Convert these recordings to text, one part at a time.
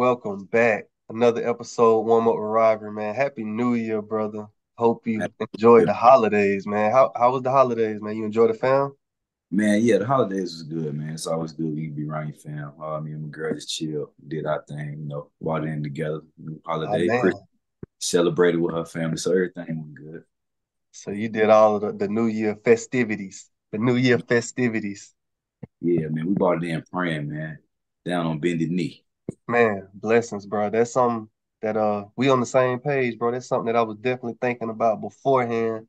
welcome back. Another episode, Warm Up with Rivalry, man. Happy New Year, brother. Hope Man, you enjoyed yeah, the holidays, man. How was the holidays, man? You enjoy the fam? man, the holidays was good, man. It's always good when you can be around your fam. Me and my girl just chill, did our thing, walked in together, new Oh holiday, man. Christmas, celebrated with her family, so everything went good. So you did all of the New Year festivities. The New Year festivities. Yeah, man, we bought it in praying, man, down on bended knee. Man, blessings, bro. That's something that we on the same page, bro. That's something that I was definitely thinking about beforehand.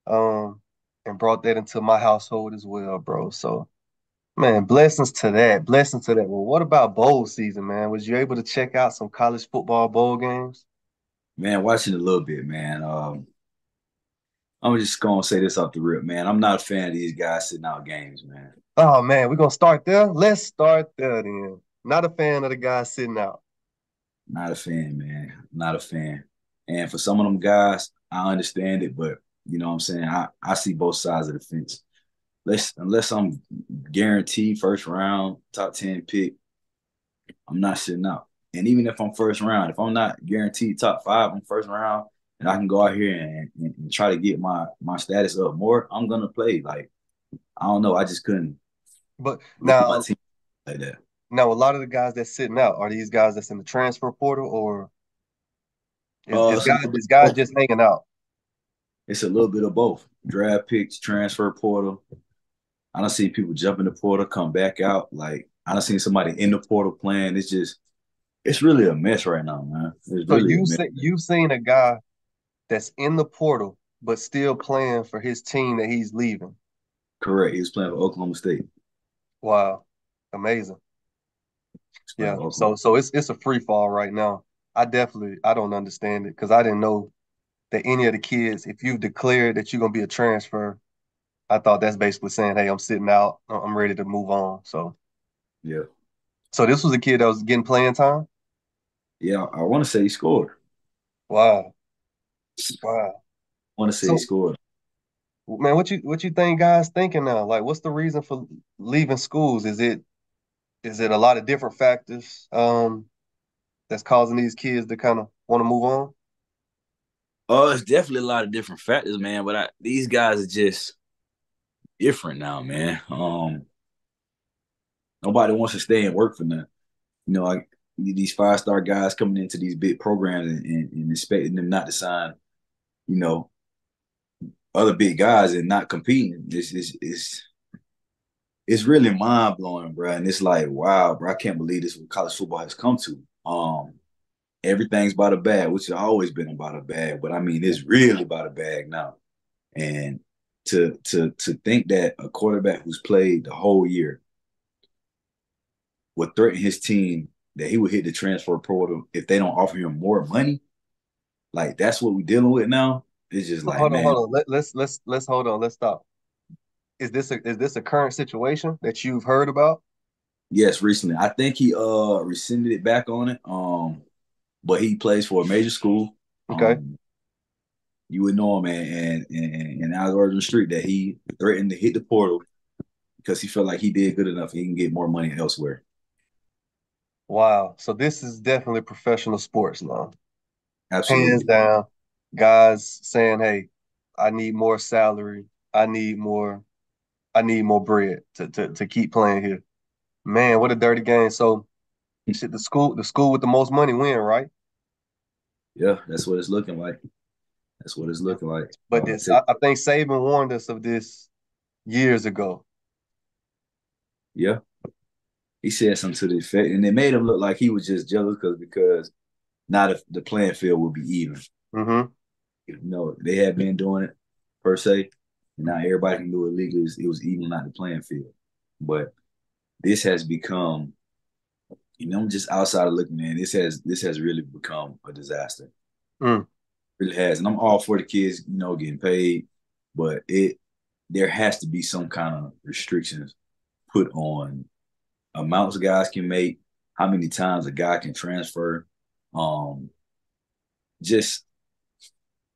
Um, and brought that into my household as well, bro. So man, blessings to that. Blessings to that. Well, what about bowl season, man? Was you able to check out some college football bowl games? Man, watching a little bit, man. I'm just gonna say this off the rip, man. I'm not a fan of these guys sitting out games, man. Oh man, we're gonna start there. Let's start there then. Not a fan of the guys sitting out. Not a fan, man. Not a fan. And for some of them guys, I understand it, but you know what I'm saying? I see both sides of the fence. Unless I'm guaranteed first round, top 10 pick, I'm not sitting out. And even if I'm first round, if I'm not guaranteed top five on first round, and I can go out here and try to get my status up more, I'm gonna play. Like, I don't know. I just couldn't But leave my now, team like that. now a lot of the guys that's sitting out are these guys that's in the transfer portal, or is, is It's a guys little bit is of guys both. just hanging out? It's a little bit of both. Draft picks, transfer portal. I don't see people jump in the portal, come back out. Like I don't see somebody in the portal playing. It's really a mess right now, man. It's So really a mess. you've seen a guy that's in the portal but still playing for his team that he's leaving. Correct. He was playing for Oklahoma State. Wow, amazing. He's playing Yeah, for Oklahoma. so it's a free fall right now. I don't understand it because I didn't know that any of the kids, if you've declared that you're gonna be a transfer, I thought that's basically saying, hey, I'm sitting out, I'm ready to move on. Yeah. So this was a kid that was getting playing time. Yeah. I want to say he scored. Wow, wow. I want to say he So scored. man, what you think guys thinking now? Like, what's the reason for leaving schools? Is it a lot of different factors that's causing these kids to kind of want to move on? Oh, it's definitely a lot of different factors, man. But these guys are just different now, man. Nobody wants to stay and work for nothing. Like these 5-star guys coming into these big programs and expecting them not to sign, you know, other big guys and not competing. It's really mind blowing, bro. And it's like, wow, bro, I can't believe this is what college football has come to. Everything's about a bag, which has always been about a bag, but I mean, it's really about a bag now. And to think that a quarterback who's played the whole year would threaten his team that he would hit the transfer portal if they don't offer him more money, like that's what we're dealing with now. It's just So like, man, hold on. Let's hold on. Let's stop. Is this a current situation that you've heard about? yes, recently I think he rescinded it back on it. But he plays for a major school. Okay. Um, you would know him, and I was on the street that he threatened to hit the portal because he felt like he did good enough. He can get more money elsewhere. Wow. So this is definitely professional sports now. Hands Absolutely. down, guys saying, "Hey, I need more salary. I need more. I need more bread to keep playing here." Man, what a dirty game. So shit, the school with the most money win, right? Yeah, that's what it's looking like. That's what it's Yeah. looking like. But this, I think Saban warned us of this years ago. Yeah, he said something to the effect, and it made him look like he was just jealous because now the playing field would be even. Hmm. They had been doing it per se, and now everybody can do it legally. It was even out the playing field. But this has become, just outside of looking, man. This has really become a disaster. Mm. It really has, and I'm all for the kids, getting paid, but there has to be some kind of restrictions put on amounts guys can make, how many times a guy can transfer. Um, just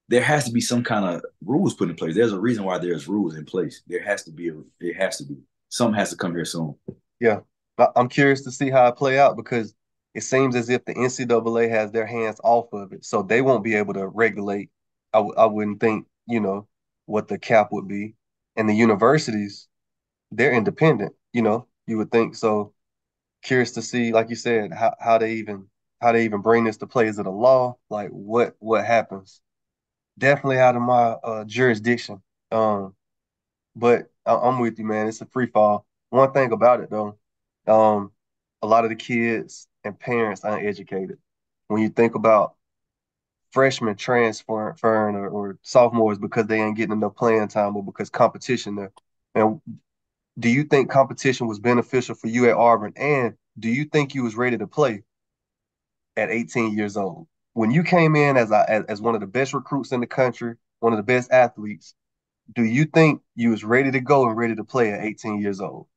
there has to be some kind of rules put in place. There's a reason why there's rules in place. There has to be. Something has to come here soon. Yeah. I'm curious to see how it play out because it seems as if the NCAA has their hands off of it, so they won't be able to regulate. I wouldn't think, what the cap would be, and the universities, they're independent. You would think so. Curious to see, like you said, how they even bring this to play. Is it a law? Like what happens? Definitely out of my jurisdiction. Um, but I'm with you, man. It's a free fall. One thing about it though, um, a lot of the kids and parents aren't educated. When you think about freshmen transferring or sophomores because they ain't getting enough playing time or because competition there. And do you think competition was beneficial for you at Auburn? And do you think you was ready to play at 18 years old? When you came in as one of the best recruits in the country, one of the best athletes, do you think you was ready to go and ready to play at 18 years old?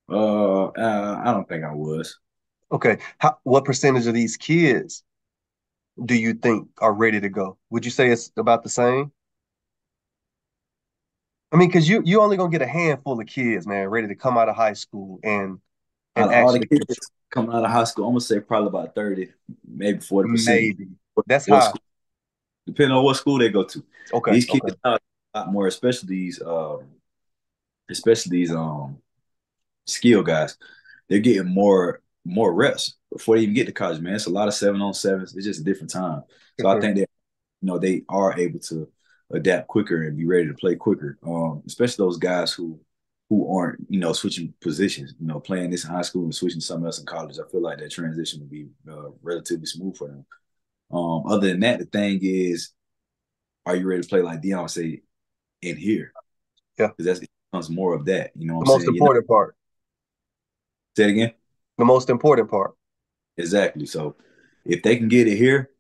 I don't think I was. Okay. What percentage of these kids do you think are ready to go? Would you say it's about the same? I mean, because you only gonna get a handful of kids, man, ready to come out of high school and Out of all the actually kids coming out of high school, I'm gonna say probably about 30, maybe 40%. maybe. That's What high. school, depending on what school they go to. Okay, These kids okay. now a lot more, especially these skill guys. They're getting more reps before they even get to college, man. It's a lot of 7-on-7s. It's just a different time. For So I sure. think that they are able to adapt quicker and be ready to play quicker. Especially those guys who aren't switching positions. Playing this in high school and switching to something else in college. I feel like that transition will be relatively smooth for them. Other than that, the thing is, are you ready to play like Dion say in here? Yeah. Because that's it becomes more of that. You know what I'm The most saying? You're not important part. say it again. The most important part. Exactly. So if they can get it here,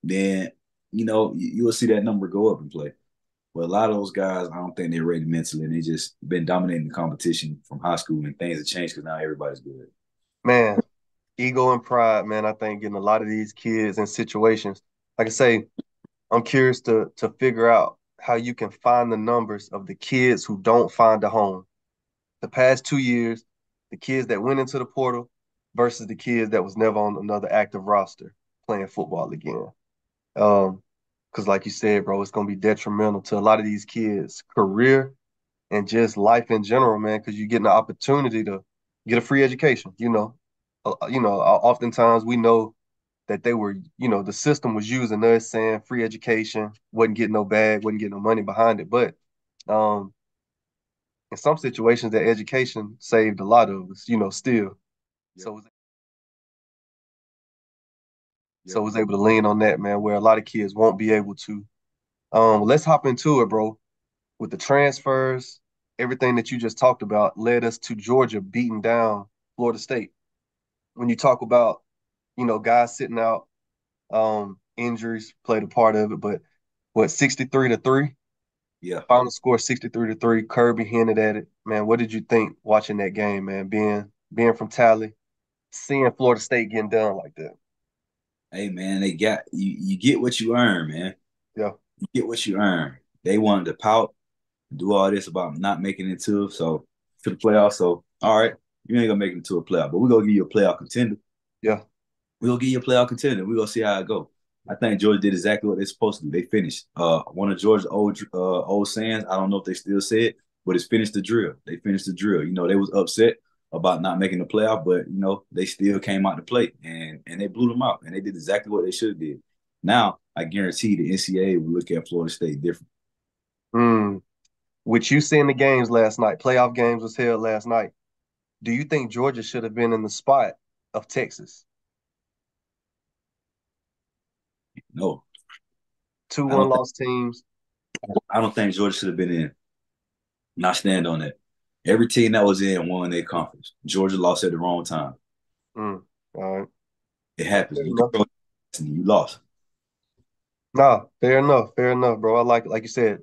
then you will see that number go up and play. But a lot of those guys, I don't think they're ready mentally, and they just been dominating the competition from high school, and things have changed because now everybody's good. Man, ego and pride, man, I think getting a lot of these kids in situations. Like I say, I'm curious to figure out how you can find the numbers of the kids who don't find a home. The past 2 years, the kids that went into the portal versus the kids that was never on another active roster playing football again. Because like you said, bro, it's gonna be detrimental to a lot of these kids' career and just life in general, man, because you're getting the opportunity to get a free education. Oftentimes we know that the system was using us saying free education, wasn't getting no bag, wasn't getting no money behind it. But um, in some situations, that education saved a lot of us, still. Yep. So Yep. was able to lean on that, man, where a lot of kids won't be able to. Let's hop into it, bro. With the transfers, everything that you just talked about led us to Georgia beating down Florida State. When you talk about, guys sitting out, injuries played a part of it, but what, 63-3? Yeah. Final score 63-3. Kirby hinted at it. Man, what did you think watching that game, man? Being from Tally, seeing Florida State getting done like that. Hey man, they got you. You get what you earn, man. Yeah, You get what you earn. They wanted to pout, do all this about not making it to the playoffs. So all right, you ain't gonna make it to a playoff, but we're gonna give you a playoff contender. yeah. We're gonna give you a playoff contender. We're gonna see how it go. I think Georgia did exactly what they're supposed to do. They finished. One of Georgia's old sayings, I don't know if they still say it, but it's finished the drill. They finished the drill. They was upset about not making the playoff, but they still came out to play and they blew them out and they did exactly what they should have did. Now I guarantee the NCAA will look at Florida State different. Mm. With you seeing the games last night, playoff games was held last night. Do you think Georgia should have been in the spot of Texas? No, Two I one don't think loss teams. I don't think Georgia should have been in. Not stand on that. Every team that was in won their conference. Georgia lost at the wrong time. Mm. All right. It happens. Fair You enough. control destiny. You lost. Nah, fair enough, bro. I like you said,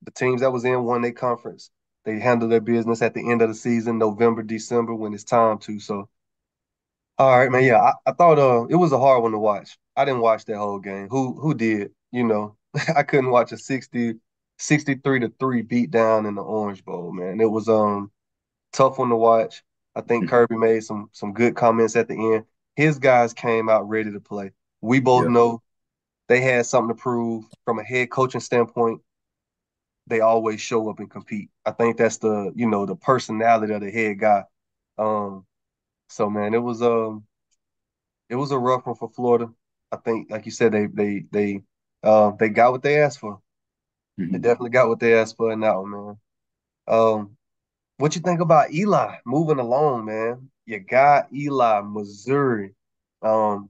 the teams that was in won their conference. They handle their business at the end of the season, November, December, when it's time to. So, all right, man. Yeah, I thought it was a hard one to watch. I didn't watch that whole game. Who did? I couldn't watch a 63-3 beat down in the Orange Bowl, man. It was tough one to watch. I think Kirby made some good comments at the end. His guys came out ready to play. We both Yeah. know they had something to prove from a head coaching standpoint. They always show up and compete. I think that's the personality of the head guy. Um, so man, it was a rough one for Florida. I think, like you said, they got what they asked for. They Mhm. definitely got what they asked for in that one, man. Um, what you think about Eli moving along, man? You got Eli, Missouri.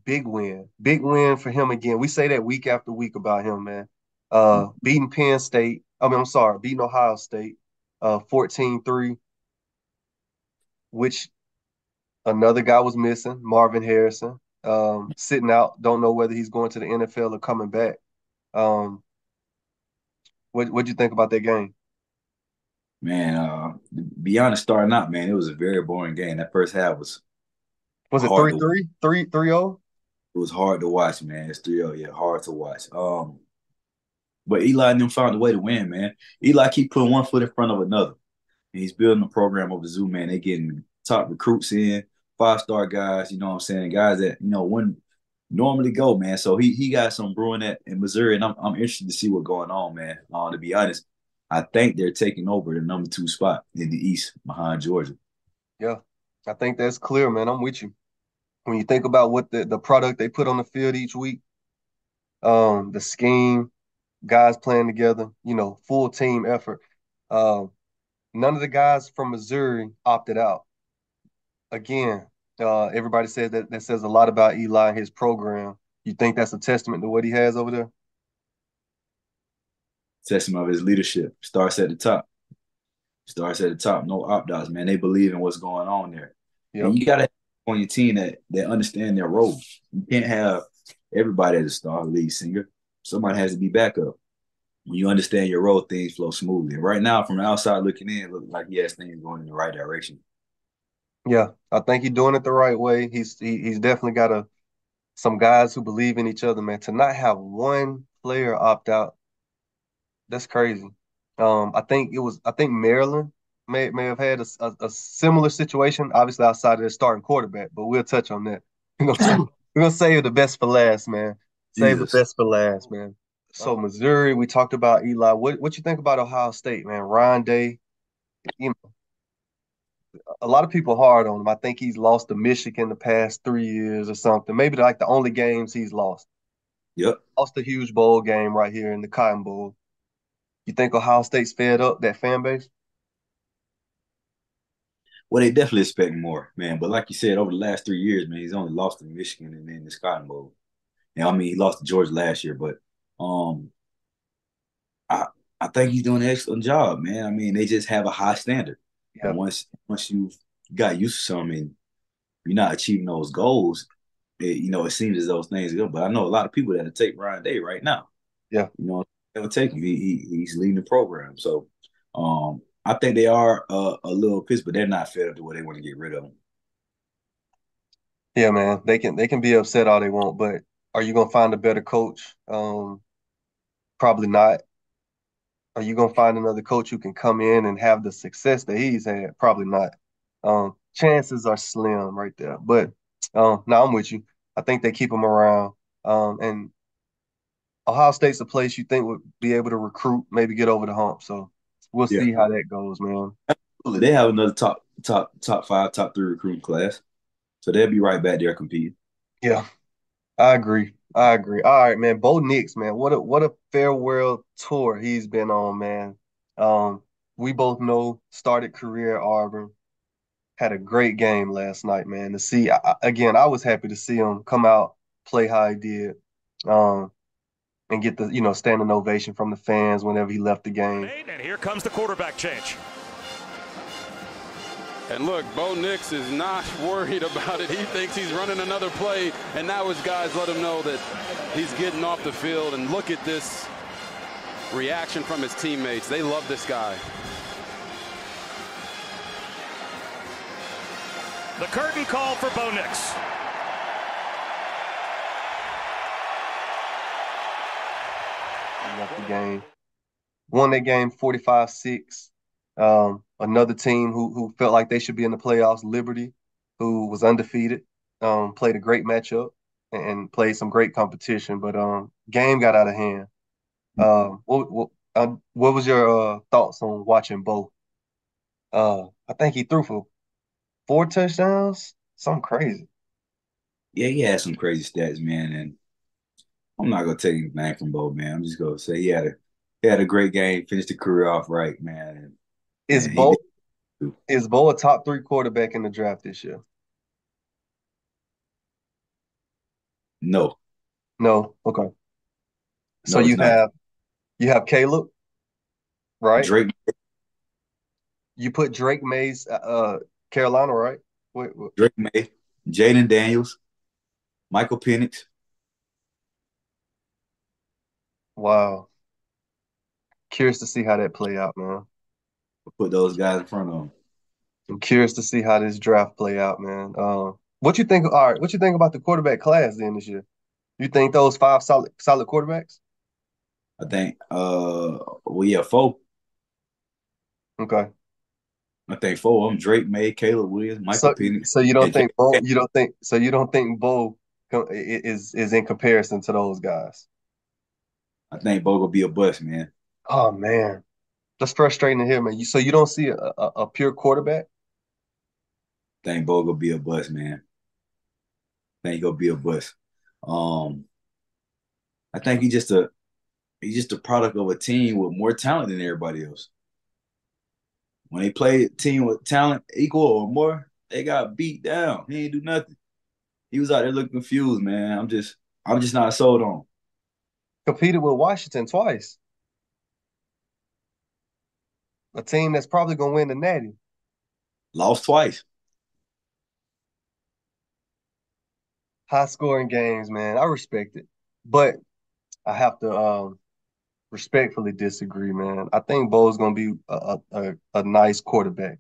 Big win for him again. We say that week after week about him, man. Beating Penn State. I'm sorry, beating Ohio State, 14-3, which another guy was missing, Marvin Harrison, sitting out. Don't know whether he's going to the NFL or coming back. Um, what'd you think about that game? Man, be honest, starting out, man, it was a very boring game. That first half was Was it hard three to three, 3-0? it was hard to watch, man. It's 3-0, yeah, hard to watch. But Eli and them found a way to win, man. Eli keep putting one foot in front of another. And he's building a program over Zoo, man. They getting top recruits in, 5-star guys, you know what I'm saying? Guys that, wouldn't normally go, man. So he got some brewing at in Missouri, and I'm interested to see what's going on, man. To be honest, I think they're taking over the number 2 spot in the East behind Georgia. Yeah, I think that's clear, man. I'm with you. When you think about what the product they put on the field each week, the scheme, guys playing together, full team effort. Um, None of the guys from Missouri opted out. Again, everybody said that says a lot about Eli and his program. You think that's a testament to what he has over there? Testament of his leadership starts at the top. Starts at the top. No opt outs, man. They believe in what's going on there, and Yep. you got to on your team that understand their role. You can't have everybody as a star lead singer. Somebody has to be backup. When you understand your role, things flow smoothly. And right now, from the outside looking in, it looks like he has things going in the right direction. Yeah, I think he's doing it the right way. He's definitely got some guys who believe in each other, man. To not have one player opt out, that's crazy. I think Maryland may have had a similar situation, obviously outside of their starting quarterback, but we'll touch on that. We're gonna save the best for last, man. Save the Jesus. best for last, man. So Missouri, we talked about Eli. What you think about Ohio State, man? Ryan Day, you know, a lot of people hard on him. I think he's lost to Michigan the past 3 years or something. Maybe like the only games he's lost. Yep. Lost a huge bowl game right here in the Cotton Bowl. You think Ohio State's fed up that fan base? Well, they definitely expect more, man. But like you said, over the last 3 years, man, he's only lost to Michigan and then this Cotton Bowl. And I mean, he lost to Georgia last year, but um, I I think he's doing an excellent job, man. I mean, they just have a high standard, and Yeah, once you've got used to something, you're not achieving those goals. It seems as those things go. But I know a lot of people that'll take Ryan Day right now. yeah, They'll take him. He's leading the program. So I think they are a little pissed, but they're not fed up to where they want to get rid of him. yeah, man. They can be upset all they want, but are you gonna find a better coach? Probably not. Are you gonna find another coach who can come in and have the success that he's had? Probably not. Chances are slim right there. But no, I'm with you. I think they keep him around. And Ohio State's a place you think would be able to recruit, maybe get over the hump. So we'll Yeah, see how that goes, man. they have another top 5, top 3 recruiting class, so they'll be right back there competing. Yeah, I agree. I agree. All right, man. Bo Nix, man. What a farewell tour he's been on, man. Um, we both know started career at Auburn. Had a great game last night, man. To see again, I was happy to see him come out, play how he did, um, and get the standing ovation from the fans whenever he left the game. And here comes the quarterback change. And look, Bo Nix is not worried about it. He thinks he's running another play, and now his guys let him know that he's getting off the field. And look at this reaction from his teammates. They love this guy. The curtain call for Bo Nix. He left the game. Won that game 45-6. Another team who felt like they should be in the playoffs, Liberty, who was undefeated, played a great matchup and played some great competition, but game got out of hand. What was your thoughts on watching both? I think he threw for 4 touchdowns, something crazy. Yeah, he had some crazy stats, man, and I'm not gonna take anything from Bo, man. I'm just gonna say he had a great game, finished the career off right, man, Is and he did Bo too. is Bo a top 3 quarterback in the draft this year? No, No. Okay. So no, it's not. you have Caleb, right? Drake, You put Drake Mays, Carolina, right? Wait. Drake May, Jaden Daniels, Michael Penix. Wow. Curious to see how that play out, man. Put those guys in front of him. I'm curious to see how this draft play out, man. What you think? All right, what you think about the quarterback class then this year? You think those 5 solid quarterbacks? I think, well, yeah, four. Okay. I think four of them: Drake May, Caleb Williams, Michael So Penix, so you don't and think Bo? You don't think Bo is in comparison to those guys? I think Bo will be a bust, man. Oh man, that's frustrating to hear, man. So you don't see a pure quarterback? I think Bo will be a bust, man. I think he gonna be a bust. Um, I think he's just a product of a team with more talent than everybody else. When they play a team with talent equal or more, they got beat down. He ain't do nothing. He was out there looking confused, man. I'm just not sold on. Competed with Washington twice, a team that's probably gonna win the Natty. Lost twice. High scoring games, man. I respect it, but I have to respectfully disagree, man. I think Bo's gonna be a nice quarterback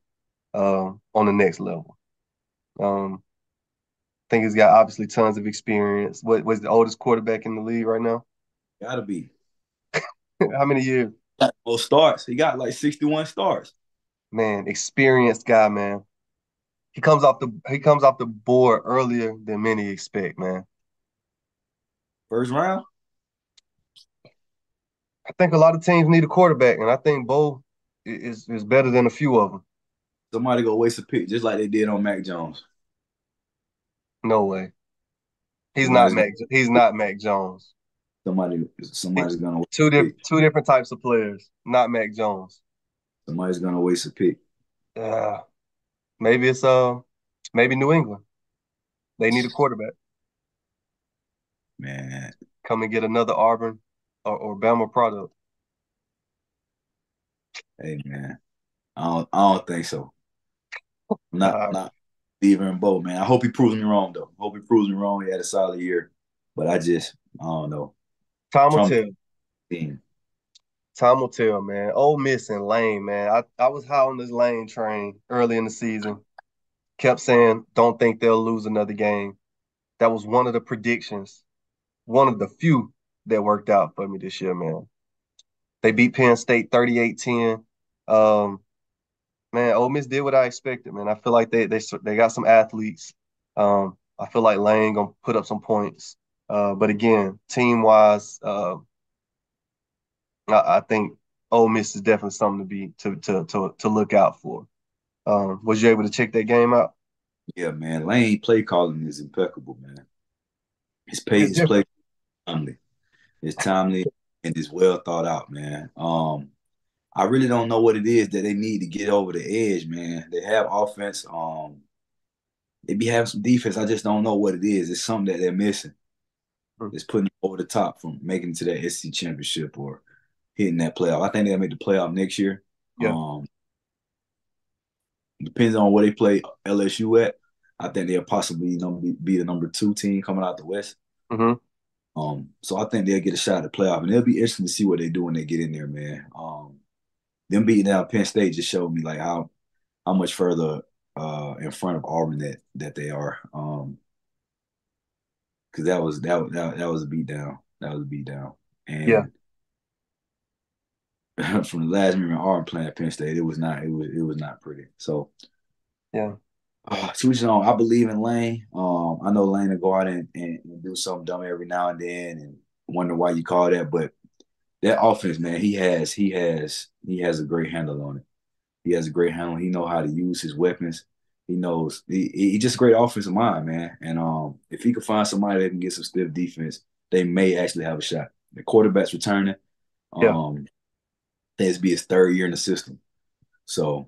on the next level. Um, I think he's got obviously tons of experience. What was the oldest quarterback in the league right now? Gotta be. How many years? Got most starts. He got like 61 starts. Man, experienced guy, man. He comes off the board earlier than many expect, man. First round, I think a lot of teams need a quarterback, and I think Bo is better than a few of them. somebody go waste a pick just like they did on Mac Jones. No way. He's not Somebody's gonna Mac. He's not Mac Jones. somebody's gonna waste Two a different pick. two different types of players. Not Mac Jones. Somebody's gonna waste a pick. Uh, maybe it's maybe New England. They need a quarterback. Man, Come and get another Auburn or Bama product. hey man. I don't think so. I'm not Uh, not believing in Bo, man. I hope he proves me wrong though. I hope he proves me wrong. He had a solid year. But I don't know. Time will Trump tell. team. Time will tell, man. Ole Miss and Lane, man. I was high on this Lane train early in the season. Kept saying, don't think they'll lose another game. That was one of the predictions, one of the few that worked out for me this year, man. They beat Penn State 38-10. Um, Man, Ole Miss did what I expected, man. I feel like they got some athletes. I feel like Lane gonna put up some points. But again, team wise, I think Ole Miss is definitely something to look out for. Was you able to check that game out? Yeah, man. Lane play calling is impeccable, man. It's His play different. timely. It's timely and it's well thought out, man. I really don't know what it is that they need to get over the edge, man. They have offense. They be having some defense. I just don't know what it is. It's something that they're missing. Mm. It's putting them over the top from making it to that SC championship or hitting that playoff. I think they'll make the playoff next year. Yeah. Depends on where they play LSU at. I think they'll possibly be the number 2 team coming out the West. Hmm. So I think they'll get a shot at the playoff, and it'll be interesting to see what they do when they get in there, man. Them beating down Penn State just showed me like how much further in front of Auburn that they are. Because that was a beat down. That was a beat down, Yeah. and from the last memory Auburn playing at Penn State, it was not pretty. So Yeah. switching on, I believe in Lane. I know Lane will go out and do something dumb every now and then and wonder why you call that, but that offense, man, he has a great handle on it. He has a great handle. He know how to use his weapons. He knows he just a great offensive mind, man. And if he could find somebody that can get some stiff defense, they may actually have a shot. The quarterback's returning. Yeah. This be his third year in the system. So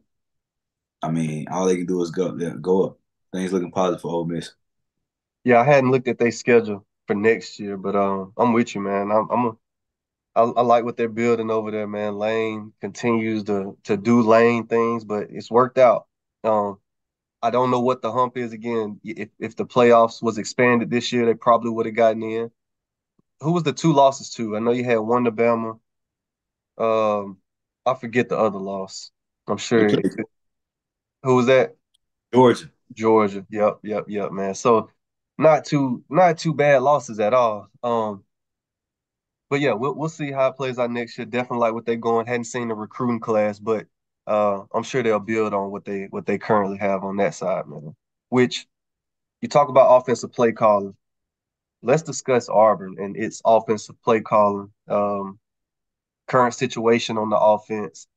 I mean, all they can do is go up. Things looking positive for Ole Miss. Yeah, I hadn't looked at their schedule for next year, but I'm with you, man. I like what they're building over there, man. Lane continues to do Lane things, but it's worked out. Um, I don't know what the hump is again. If the playoffs was expanded this year, they probably would have gotten in. Who was the two losses to? I know you had one to Bama. Um, I forget the other loss. I'm They sure. played Who was that? Georgia. Georgia. Yep, man. So not too bad losses at all. But yeah, we'll see how it plays out next year. Definitely like what they're going. Hadn't seen the recruiting class, but I'm sure they'll build on what they currently have on that side, man. Which you talk about offensive play calling. Let's discuss Auburn and its offensive play calling. Current situation on the offense.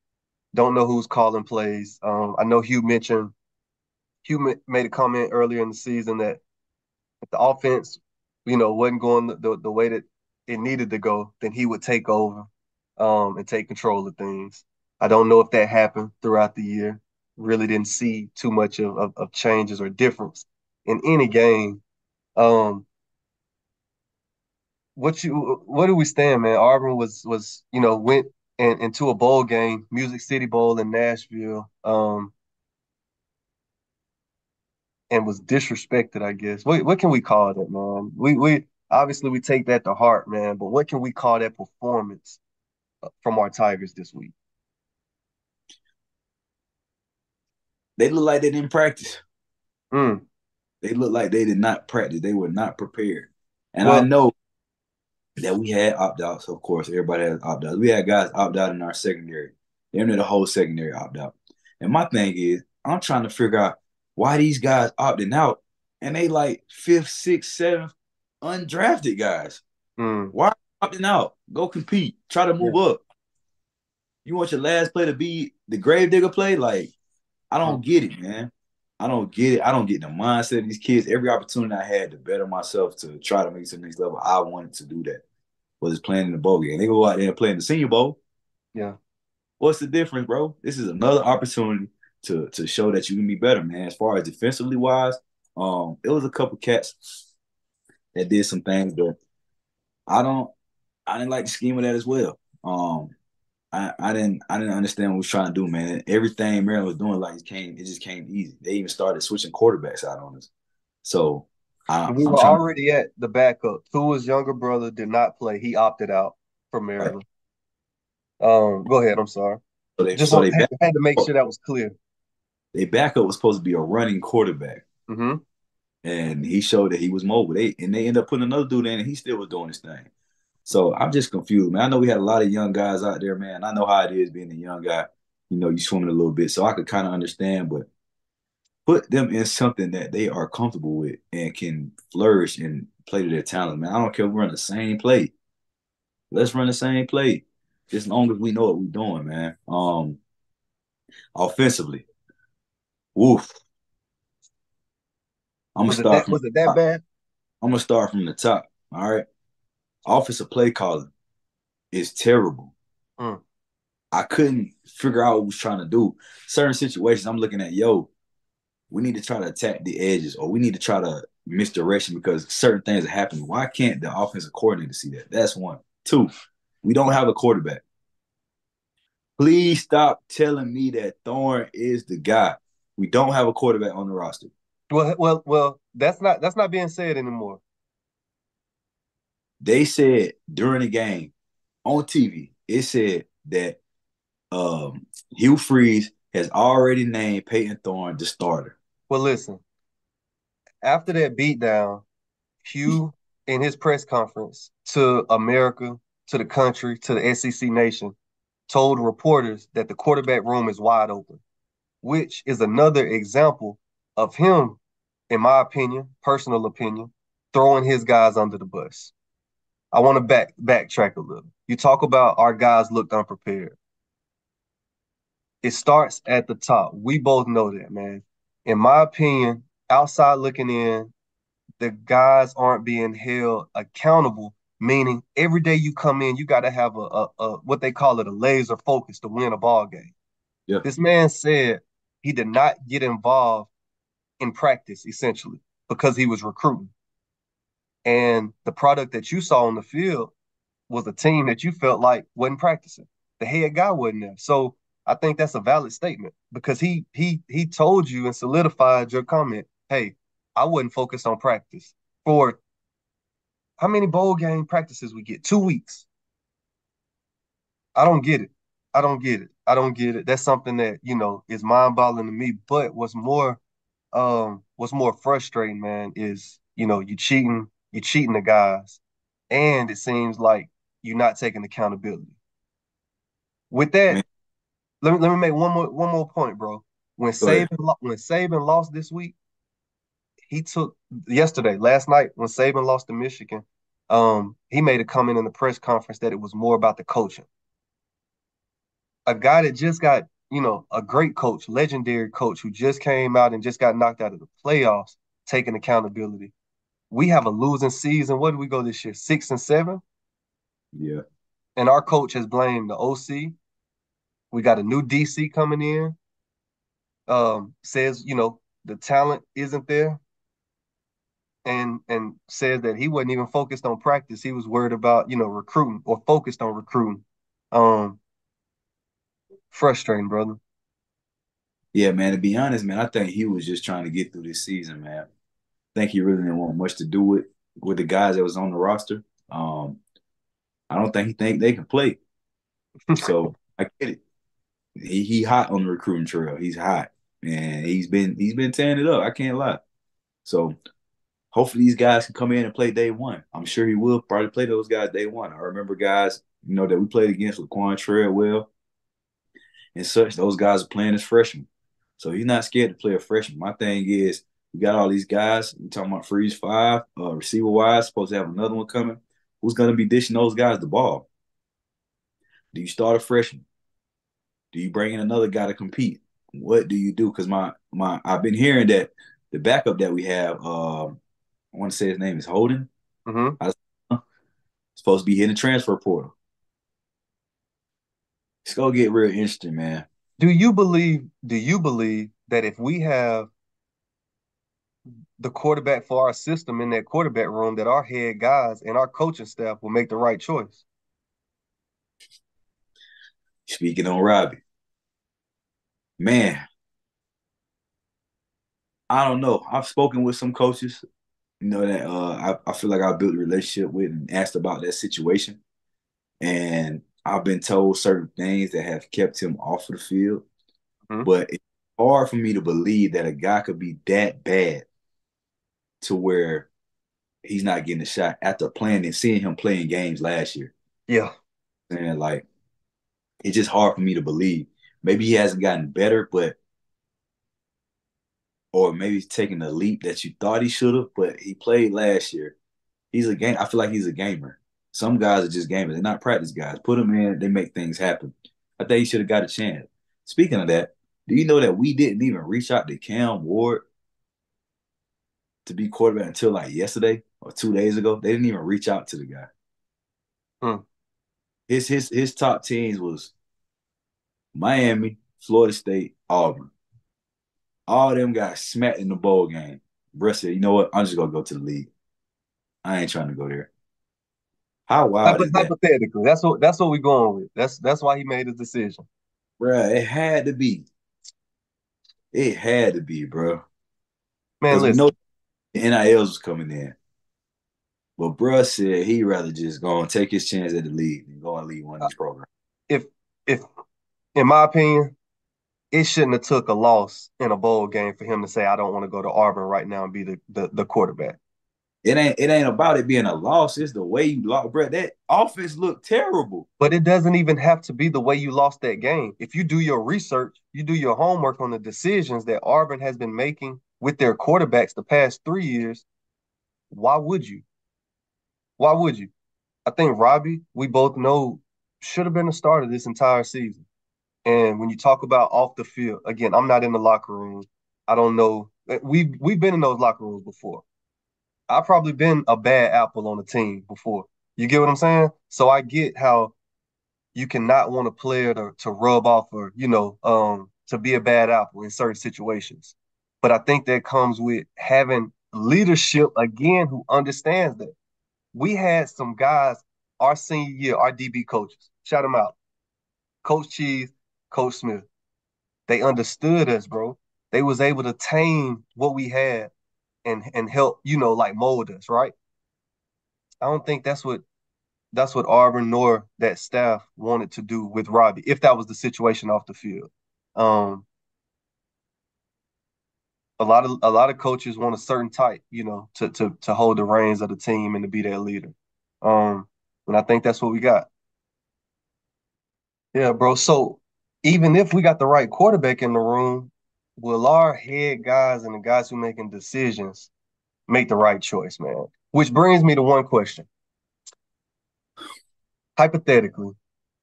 Don't know who's calling plays. I know Hugh made a comment earlier in the season that if the offense, wasn't going the way that it needed to go, then he would take over and take control of things. I don't know if that happened throughout the year. Really didn't see too much of changes or difference in any game. Um, what do we stand, man? Auburn was went into a bowl game, Music City Bowl in Nashville, and was disrespected, I guess. What can we call that, man? We obviously we take that to heart, man, but what can we call that performance from our Tigers this week? They look like they didn't practice. Mm. They look like they did not practice. They were not prepared. And I Well, know that we had opt outs, of course. Everybody has opt outs. We had guys opt out in our secondary. They made the whole secondary opt out. And my thing is, I'm trying to figure out why these guys opting out and they like fifth, sixth, seventh undrafted guys. mm, Why are you opting out? Go compete. Try to yeah, move up. You want your last play to be the gravedigger play? Like, I don't mm, get it, man. I don't get it. I don't get the mindset of these kids. Every opportunity I had to better myself to try to make it to the next level, I wanted to do that. Was playing in the bowl game. They go out there and play in the Senior Bowl. yeah. What's the difference, bro? This is another opportunity to show that you can be better, man. As far as defensively wise, it was a couple cats that did some things, but I don't I didn't like the scheme of that as well. I didn't understand what he was trying to do, man. Everything Maryland was doing, like it just came easy. They even started switching quarterbacks out on us. So We I'm were trying to already at the backup. Tua's younger brother did not play. He opted out from right. Maryland. Go ahead. I'm sorry. So they Just so want they back had to make sure that was clear. they backup was supposed to be a running quarterback. Mm-hmm. And he showed that he was mobile. They ended up putting another dude in, and he still was doing his thing. So I'm just confused, man. I know we had a lot of young guys out there, man. I know how it is being a young guy. You swimming a little bit, so I could kind of understand, but put them in something that they are comfortable with and can flourish and play to their talent, man. I don't care if we run the same play. Let's run the same play, as long as we know what we're doing, man. Offensively, woof. I'm gonna Was it start that from was it that the top. bad? I'm gonna start from the top. All right. Offensive play calling is terrible. Mm. I couldn't figure out what was trying to do. Certain situations, I'm looking at, we need to try to attack the edges or we need to try to misdirection because certain things are happening. Why can't the offensive coordinator see that? That's one. Two, we don't have a quarterback. Please stop telling me that Thorne is the guy. We don't have a quarterback on the roster. Well. That's not being said anymore. They said during the game on TV, it said that Hugh Freeze has already named Peyton Thorne the starter. Well, listen. After that beatdown, Hugh in his press conference to America, to the country, to the SEC nation, told reporters that the quarterback room is wide open, which is another example of him, in my opinion, personal opinion, throwing his guys under the bus. I want to backtrack a little. You talk about our guys looked unprepared. It starts at the top. We both know that, man. In my opinion, outside looking in, the guys aren't being held accountable. Meaning, every day you come in, you got to have a what they call it, a laser focus to win a ball game. Yeah, This man said he did not get involved in practice, essentially, because he was recruiting. And the product that you saw on the field was a team that you felt like wasn't practicing. The head guy wasn't there. So I think that's a valid statement because he told you and solidified your comment. Hey, I wasn't focused on practice for how many bowl game practices we get? 2 weeks. I don't get it. I don't get it. I don't get it. That's something that, is mind-boggling to me. But what's more frustrating, man, is, you're cheating the guys. And it seems like you're not taking accountability. With that, man. let me make one more point, bro. When Go ahead. Saban lost this week, he took yesterday, last night, when Saban lost to Michigan, he made a comment in the press conference that it was more about the coaching. A guy that just got, a great coach, legendary coach who just came out and just got knocked out of the playoffs, taking accountability. We have a losing season. What do we go this year? 6-7? Yeah, And our coach has blamed the OC. We got a new DC coming in. Says, the talent isn't there. And says that he wasn't even focused on practice. He was worried about, recruiting or focused on recruiting. Um, Frustrating, brother. yeah, man. To be honest, man, I think he was just trying to get through this season, man. I think he really didn't want much to do with the guys that was on the roster. I don't think he think they can play. So I get it. He hot on the recruiting trail. He's hot, and he's been tearing it up. I can't lie. So hopefully these guys can come in and play day one. I'm sure he will probably play those guys day one. I remember guys, that we played against with Quan Treadwell and such. Those guys are playing as freshmen. So he's not scared to play a freshman. My thing is, we got all these guys. We talking about freeze five, receiver wise, supposed to have another one coming. Who's going to be dishing those guys the ball? Do you start a freshman? Do you bring in another guy to compete? What do you do? Because I've been hearing that the backup that we have, I want to say his name is Holden. Mm-hmm. Supposed to be hitting the transfer portal. It's gonna get real interesting, man. Do you believe that if we have the quarterback for our system in that quarterback room, that our head guys and our coaching staff will make the right choice? Speaking on Robbie, man, I don't know. I've spoken with some coaches, that I feel like I built a relationship with and asked about that situation. And I've been told certain things that have kept him off of the field. Mm-hmm. But it's hard for me to believe that a guy could be that bad to where he's not getting a shot after playing and seeing him playing games last year. Yeah. And like, it's just hard for me to believe. Maybe he hasn't gotten better, or maybe he's taking the leap that you thought he should have, but he played last year. He's a game. I feel like he's a gamer. Some guys are just gamers. They're not practice guys. Put them in, they make things happen. I think he should have got a chance. Speaking of that, do you know that we didn't even reach out to Cam Ward to be quarterback until like yesterday or 2 days ago? They didn't even reach out to the guy. Hmm. His top teams was Miami, Florida State, Auburn. All of them got smacked in the bowl game. Bruh said, you know what? I'm just gonna go to the league. I ain't trying to go there. How wild is that? Hypothetically, that's what we're going with. That's why he made his decision. Bruh, it had to be. It had to be, bro. Man, Because we listen, know the NILs was coming in. But bruh said he'd rather just go and take his chance at the league and go and lead one of these programs. if if in my opinion, it shouldn't have took a loss in a bowl game for him to say, I don't want to go to Auburn right now and be the quarterback. it ain't about it being a loss. It's the way you lost, bro. That offense looked terrible. But it doesn't even have to be the way you lost that game. If you do your research, you do your homework on the decisions that Auburn has been making with their quarterbacks the past 3 years, why would you? Why would you? I think Robbie, we both know, should have been the starter this entire season. And when you talk about off the field, again, I'm not in the locker room. I don't know. We've been in those locker rooms before. I've probably been a bad apple on a team before. You get what I'm saying? So I get how you cannot want a player to rub off or, to be a bad apple in certain situations. But I think that comes with having leadership again who understands that. We had some guys our senior year, our DB coaches, shout them out. Coach Cheese, Coach Smith. They understood us, bro. They was able to tame what we had and help, like mold us, right? I don't think that's what Auburn nor that staff wanted to do with Robbie, if that was the situation off the field. Um, a lot of coaches want a certain type, to hold the reins of the team and to be their leader. Um, and I think that's what we got. Yeah, bro. So even if we got the right quarterback in the room, will our head guys and the guys who making decisions make the right choice, man? Which brings me to one question. Hypothetically,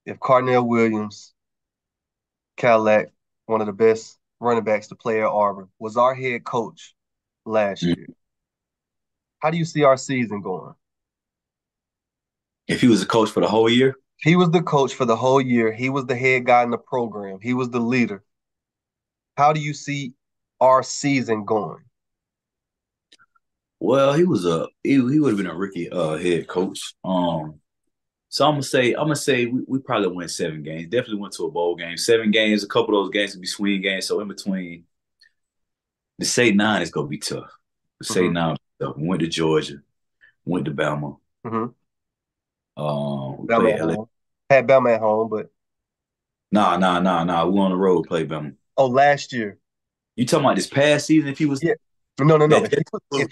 if Cardinal Williams, Cadillac, one of the best running backs to play at Auburn, was our head coach last year, how do you see our season going? If he was a coach for the whole year, He was the coach for the whole year. He was the head guy in the program. He was the leader. How do you see our season going? well, he would have been a rookie head coach. So I'm gonna say we probably win 7 games. Definitely went to a bowl game. 7 games, a couple of those games would be swing games. So in between, to say 9 is gonna be tough. To say Mm-hmm. 9, we went to Georgia, went to Bama. Mm-hmm. We Bama played at LA. home. Had Bama at home, but Nah. We on the road, played Bama. last year. You talking about this past season? If he was Yeah. No. that, If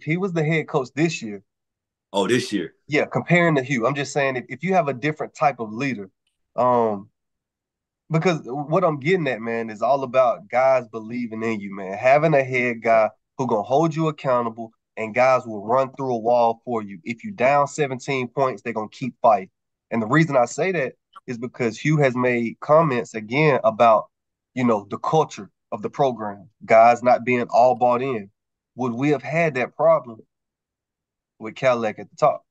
he was the head coach this year, oh, this year. yeah, comparing to Hugh, I'm just saying if you have a different type of leader, um, because what I'm getting at, man, is all about guys believing in you, man. Having a head guy who gonna hold you accountable, and guys will run through a wall for you. If you down 17 points, they're gonna keep fighting. And the reason I say that is because Hugh has made comments again about, the culture of the program, guys not being all bought in. Would we have had that problem with Cadillac at the top?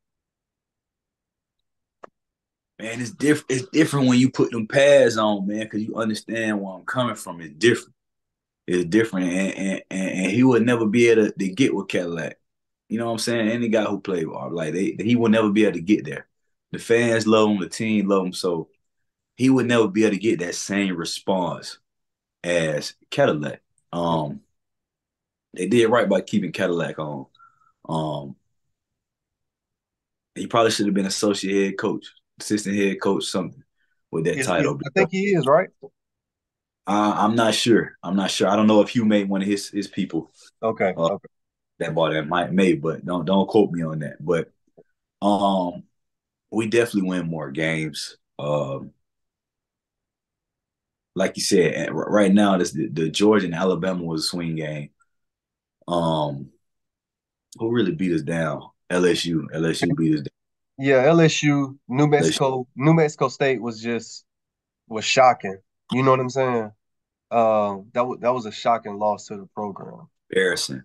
Man, it's different. It's different when you put them pads on, man, because you understand where I'm coming from. It's different. It's different, and he would never be able to get with Cadillac. You know what I'm saying? Any guy who played with Auburn, like he would never be able to get there. The fans love him, the team love him, so he would never be able to get that same response as Cadillac. They did right by keeping Cadillac on. Um, he probably should have been associate head coach, assistant head coach, something with that title. I think he is, right? I'm not sure. I'm not sure. I don't know if Hugh made one of his people Okay. Okay. that bought that may, but don't quote me on that. But um, we definitely win more games. Like you said, right now the Georgia and Alabama was a swing game. Um, who really beat us down? LSU. LSU beat us down. Yeah, LSU, New LSU. Mexico, New Mexico State was shocking. You know what I'm saying? That was a shocking loss to the program. Embarrassing.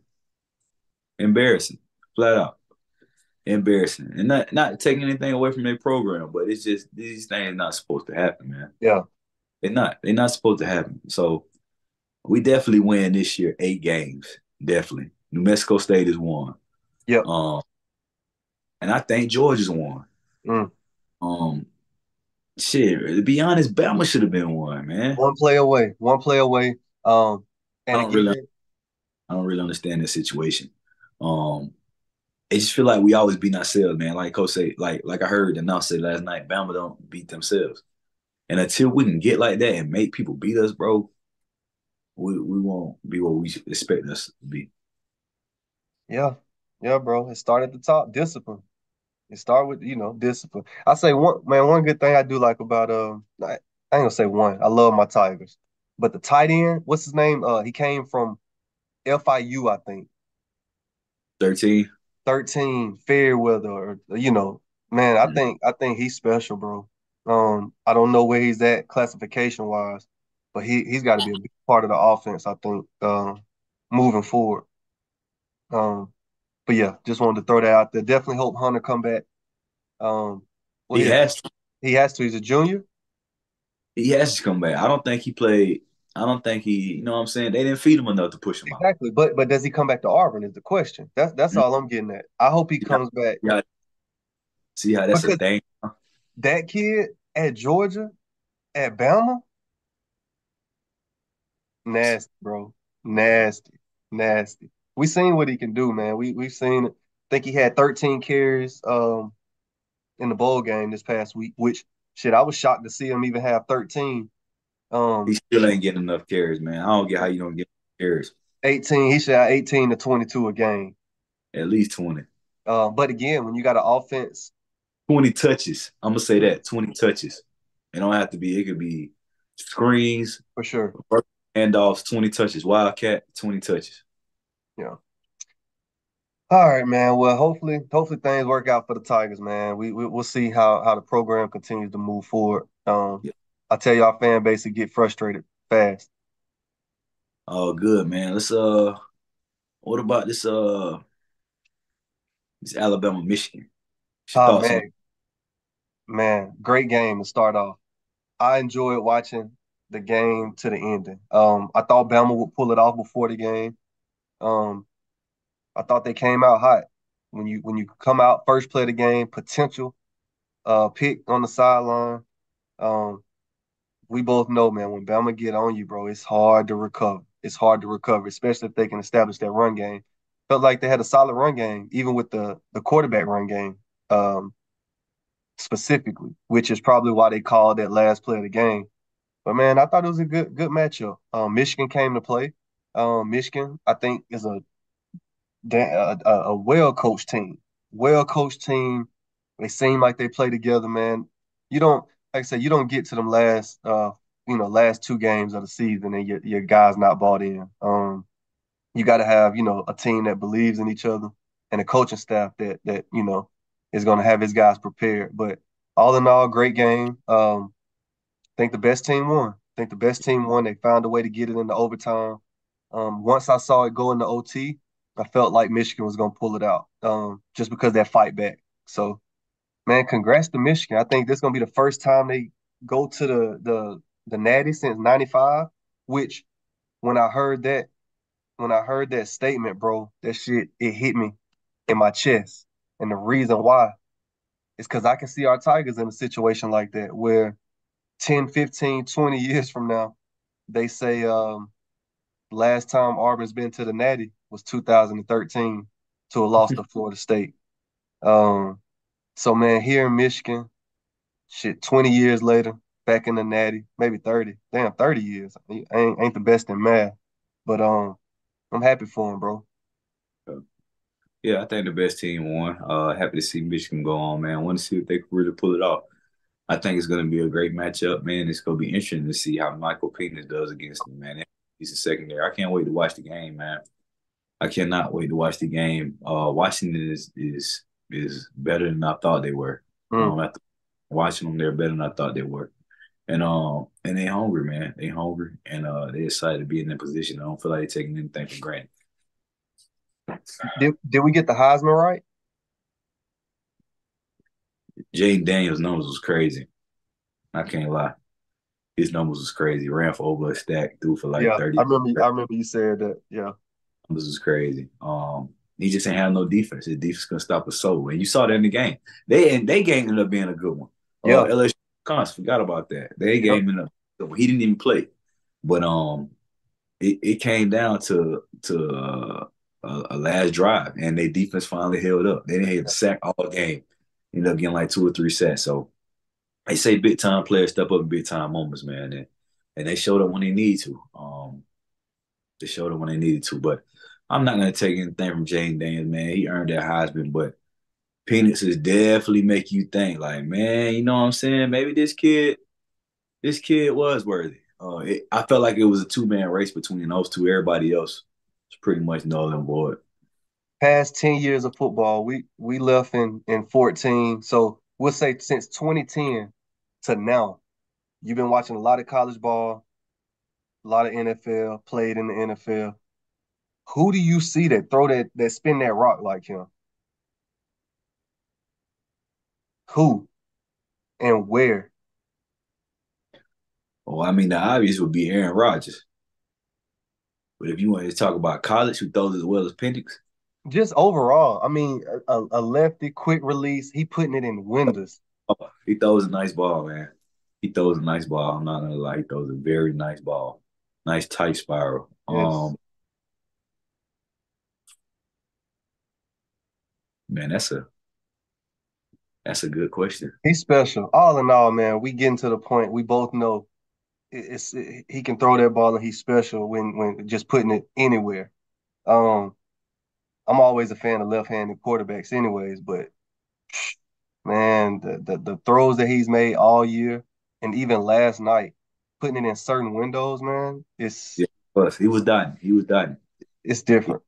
Embarrassing. Flat out. Embarrassing. And not taking anything away from their program, but it's just these things not supposed to happen, man. Yeah. They're not. They're not supposed to happen. So we definitely win this year 8 games. Definitely. New Mexico State is one. Yep. And I think Georgia's one. Mm. Um, shit, to be honest, Bama should have been one, man. One play away. One play away. And I don't really again, I don't really understand this situation. Um, I just feel like we always beat ourselves, man. Like Coach say, like I heard the announcer say last night, Bama don't beat themselves. And until we can get like that and make people beat us, bro, we won't be what we expect us to be. yeah. Yeah, bro. It started at the top. Discipline. It started with, discipline. I say one good thing I do like about I ain't gonna say one. I love my Tigers. But the tight end, what's his name? He came from FIU, I think. 13. 13 Fairweather, or man, I think he's special, bro. I don't know where he's at classification wise, but he's got to be a big part of the offense, I think, moving forward. Um, but yeah, just wanted to throw that out there. Definitely hope Hunter come back. What He is has to. he has to? He's a junior. He has to come back. I don't think he played. I don't think he. You know what I'm saying? They didn't feed him enough to push him out. Exactly, but does he come back to Auburn is the question. That's Mhm. all I'm getting at. I hope he Yeah, comes back yeah. See how that's a because thing. that kid at Georgia, at Bama, nasty, bro. Nasty. Nasty. We seen what he can do, man. We've seen it. I think he had 13 carries in the bowl game this past week, which shit, I was shocked to see him even have 13. He Um still ain't getting enough carries, man. I don't get how you don't get carries. 18, he should have 18 to 22 a game. At least 20. But again, when you got an offense, 20 touches. I'm gonna say that 20 touches. It don't have to be. It could be screens, for sure. handoffs, 20 touches. Wildcat, 20 touches. Yeah. All right, man. Well, hopefully things work out for the Tigers, man. We'll see how the program continues to move forward. Yeah. I tell you, our fan base will get frustrated fast. Oh, good, man. Let's what about this Alabama Michigan? What's your Oh thoughts on? man, great game to start off. I enjoyed watching the game to the ending. I thought Bama would pull it off before the game. Um, I thought they came out hot. When you come out first play of the game, potential pick on the sideline. Um, we both know, man, when Bama get on you, bro, it's hard to recover. It's hard to recover, especially if they can establish that run game. Felt like they had a solid run game, even with the quarterback run game, specifically, which is probably why they called that last play of the game. But man, I thought it was a good matchup. Michigan came to play. Michigan, I think, is a well coached team. Well coached team. They seem like they play together, man. You don't, like I said, you don't get to them last two games of the season and your guys not bought in. You got to have a team that believes in each other and a coaching staff that is going to have his guys prepared. But all in all, great game. I think the best team won. I think the best team won. They found a way to get it into overtime. Once I saw it go into OT, I felt like Michigan was going to pull it out just because of that fight back. So, man, congrats to Michigan. I think this is going to be the first time they go to the Natty since '95. Which, when I heard that, statement, bro, that shit it hit me in my chest. And the reason why is because I can see our Tigers in a situation like that where 10, 15, 20 years from now, they say last time Auburn's been to the Natty was 2013 to a loss to Florida State. Um, so man, here in Michigan, shit, 20 years later, back in the Natty, maybe 30. Damn, 30 years. Ain't the best in math. But I'm happy for him, bro. Yeah, I think the best team won. Happy to see Michigan go on, man. I want to see if they can really pull it off. I think it's going to be a great matchup, man. It's going to be interesting to see how Michael Penix does against them, man. He's a secondary. I can't wait to watch the game, man. I cannot wait to watch the game. Washington is better than I thought they were. Mm. After watching them, they're better than I thought they were. And they hungry, man. They hungry, and they excited to be in that position. I don't feel like they're taking anything for granted. Did we get the Heisman right? Jaden Daniels' numbers was crazy. I can't lie. His numbers was crazy. Ran for over a stack, threw for like Yeah, 30. I remember you said that. Yeah. Numbers was crazy. He just ain't have no defense. His defense couldn't stop a soul. And you saw that in the game. They game ended up being a good one. Yeah. LSU Wisconsin, forgot about that. They Yep. game ended up he didn't even play. But it came down to a last drive, and their defense finally held up. They didn't have a sack all game. Ended up getting like 2 or 3 sacks. So they say big time players step up in big time moments, man, and they showed up when they need to. They showed up when they needed to. But I'm not gonna take anything from Jane Daniels, man. He earned that Heisman, but Penixes definitely make you think, like, man, you know what I'm saying? Maybe this kid was worthy. I felt like it was a two-man race between those two. Everybody else was pretty much null and void. Past 10 years of football, we left in 14. So we'll say since 2010 to now, you've been watching a lot of college ball, a lot of NFL, played in the NFL. Who do you see that throw that spin that rock like him? Who and where? Well, I mean, the obvious would be Aaron Rodgers. But if you wanted to talk about college, who throws as well as Penix? Just overall, I mean, a lefty, quick release. He putting it in windows. Oh, he throws a nice ball, man. He throws a nice ball. I'm not gonna lie, he throws a very nice ball. Nice tight spiral. Yes. Man, that's a good question. He's special. All in all, man, we getting to the point we both know he can throw that ball and he's special when just putting it anywhere. Um, I'm always a fan of left-handed quarterbacks, anyways, but man, the throws that he's made all year and even last night, putting it in certain windows, man, Yeah, plus he was done. He was done. it's different.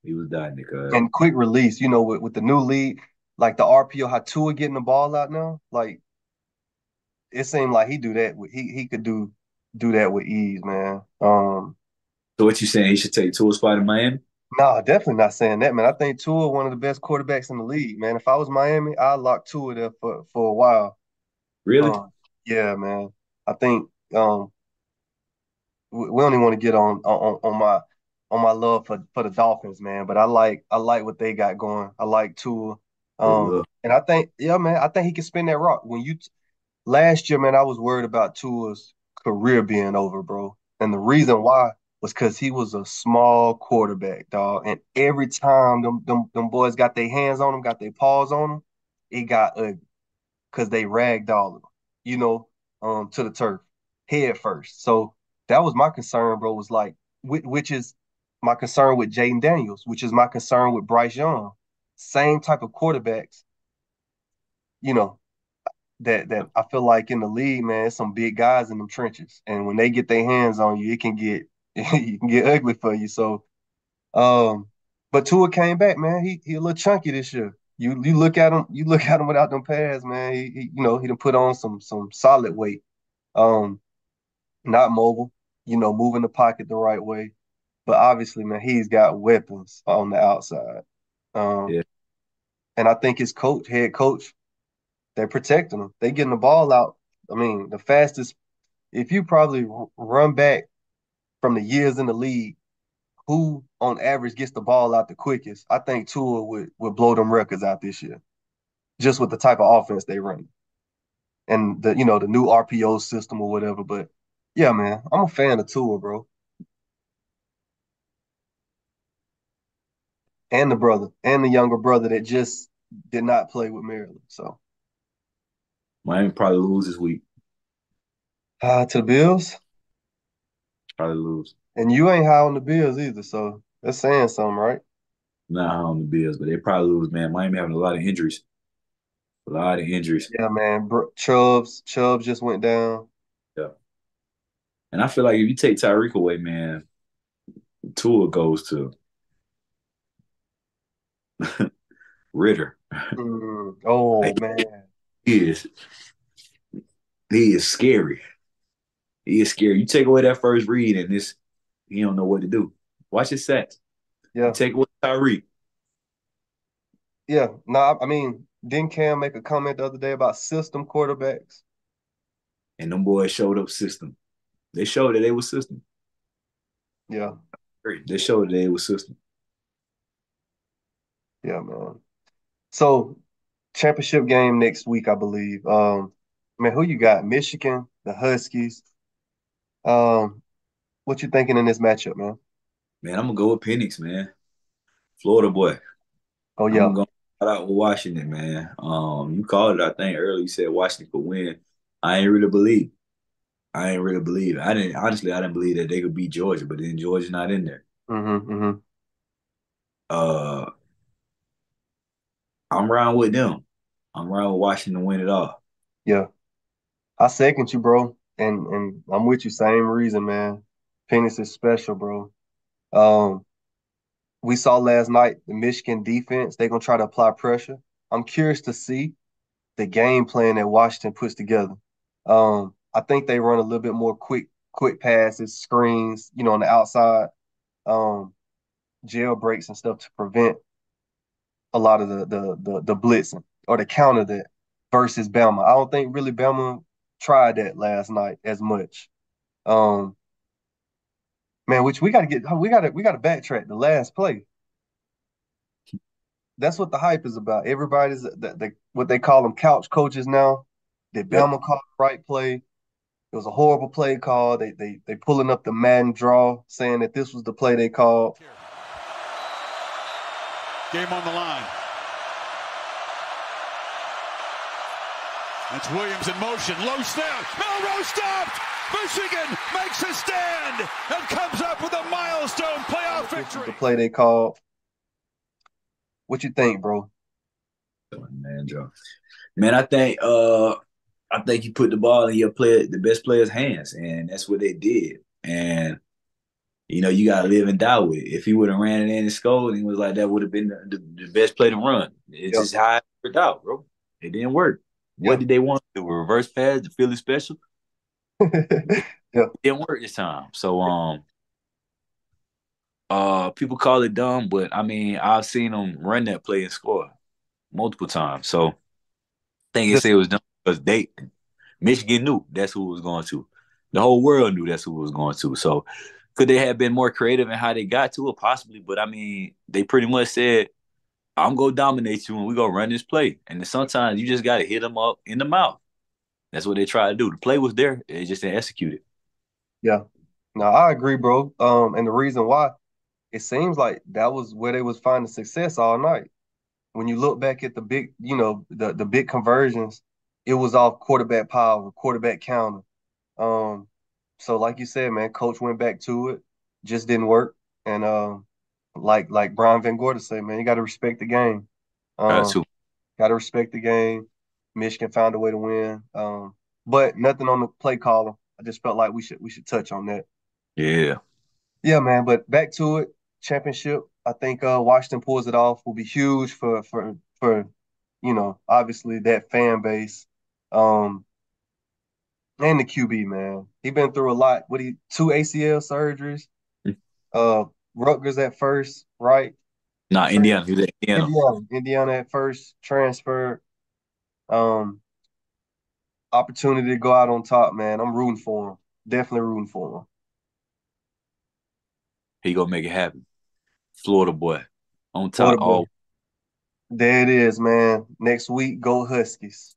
He was done because And quick release, with the new league, like the RPO, how Tua getting the ball out now, like it seemed like he do that. He could do that with ease, man. so what you saying? He should take Tua spot in Miami? No, definitely not saying that, man. I think Tua one of the best quarterbacks in the league, man. If I was Miami, I'd lock Tua there for a while. Really? Um, yeah, man. I think we don't even want to get on my love for the Dolphins, man. But I like what they got going. I like Tua. They will. And I think, yeah, man, I think he can spin that rock. Last year, man, I was worried about Tua's career being over, bro. And the reason why was because he was a small quarterback, dog. And every time them boys got their hands on him, got their paws on him, it got ugly because they ragdolled him, to the turf head first. So that was my concern, bro. Was like, which is my concern with Jaden Daniels, which is my concern with Bryce Young. Same type of quarterbacks, you know, that I feel like in the league, man, some big guys in them trenches, and when they get their hands on you, it can get you can get ugly for you. So, but Tua came back, man. He a little chunky this year. You look at him without them pads, man. He done put on some solid weight. Um, not mobile, moving the pocket the right way, but obviously, man, he's got weapons on the outside. Um, Yeah. and I think his head coach, they're protecting him. They getting the ball out. I mean, the fastest. If you probably run back from the years in the league, who on average gets the ball out the quickest? I think Tua would blow them records out this year, just with the type of offense they run and the new RPO system or whatever. But yeah, man, I'm a fan of Tua, bro, and the brother and the younger brother that just did not play with Maryland. So Miami probably lose this week. to the Bills, Probably lose. and you ain't high on the Bills either. So that's saying something, right? Not high on the Bills, but they probably lose, man. Miami having a lot of injuries. A lot of injuries. Yeah, man. Chubbs just went down. Yeah. And I feel like if you take Tyreek away, man, Tua goes to Ritter. Oh Like, man. he is he is scary. He is scary. You take away that first read and he don't know what to do. Watch his sacks. You Yeah. take away Tyreek. Yeah. No, I mean, didn't Cam make a comment the other day about system quarterbacks? And them boys showed up system. They showed that they were system. Yeah. They showed that they were system. Yeah, man. So championship game next week, I believe. Man, who you got? Michigan, the Huskies. Um, what you thinking in this matchup, man? Man, I'm gonna go with Penix, man. Florida boy. Oh I'm yeah. gonna go out with Washington, man. You called it, I think, earlier. You said Washington could win. I ain't really believe. I ain't really believe. I didn't believe that they could beat Georgia, but then Georgia's not in there. Mm-hmm. Uh, I'm riding with them. I'm riding with Washington to win it all. Yeah. I second you, bro. And I'm with you. Same reason, man. Penix is special, bro. Um, we saw last night the Michigan defense. They're gonna try to apply pressure. I'm curious to see the game plan that Washington puts together. I think they run a little bit more quick passes, screens, on the outside, um, jailbreaks and stuff to prevent a lot of the blitzing or to counter that versus Bama. I don't think really Bama tried that last night as much. Um, man, which we gotta backtrack the last play. That's what the hype is about. Everybody's what they call them couch coaches now. Did Yep. Bama call the right play? It was a horrible play call. They pulling up the Madden draw, saying that this was the play they called. Game on the line. That's Williams in motion. Low snap. Melrose stopped. Michigan makes a stand and comes up with a milestone playoff This was the victory. play they called. What you think, bro? Man, Joe. Man, I think you put the ball in the best player's hands, and that's what they did. And you gotta live and die with it. If he would have ran it in and scored, and was like that would have been the best play to run. It's Yep. just how it worked out, bro. It didn't work. What Yeah. did they want to do? A reverse pass to Philly special? Yeah. It didn't work this time. So people call it dumb, but I mean I've seen them run that play and score multiple times. So I think they This say it was dumb because Michigan knew that's who it was going to. The whole world knew that's who it was going to. So could they have been more creative in how they got to it? Possibly, but I mean, they pretty much said, "I'm gonna dominate you, and we gonna run this play." And then sometimes you just gotta hit them up in the mouth. That's what they try to do. The play was there; they just didn't execute it. yeah. No, I agree, bro. And the reason why it seems like that was where they was finding success all night. When you look back at the big, the big conversions, it was off quarterback power, quarterback counter. Um, so like you said, man, coach went back to it, just didn't work. And like Brian Van Gorder said, man, you got to respect the game. Um, Too. got to respect the game. Michigan found a way to win. But nothing on the play caller. I just felt like we should touch on that. Yeah, Yeah, man. But back to it, championship. I think Washington pulls it off. Will be huge for obviously that fan base. Um, and the QB, man. He been through a lot. Two ACL surgeries. Uh, Rutgers at first, right? nah, Trans Indiana. He was at Indiana. Indiana at first, transferred. Um, opportunity to go out on top, man. I'm rooting for him. Definitely rooting for him. He gonna make it happen. Florida boy, on top. Florida boy. All There it is, man. Next week, go Huskies.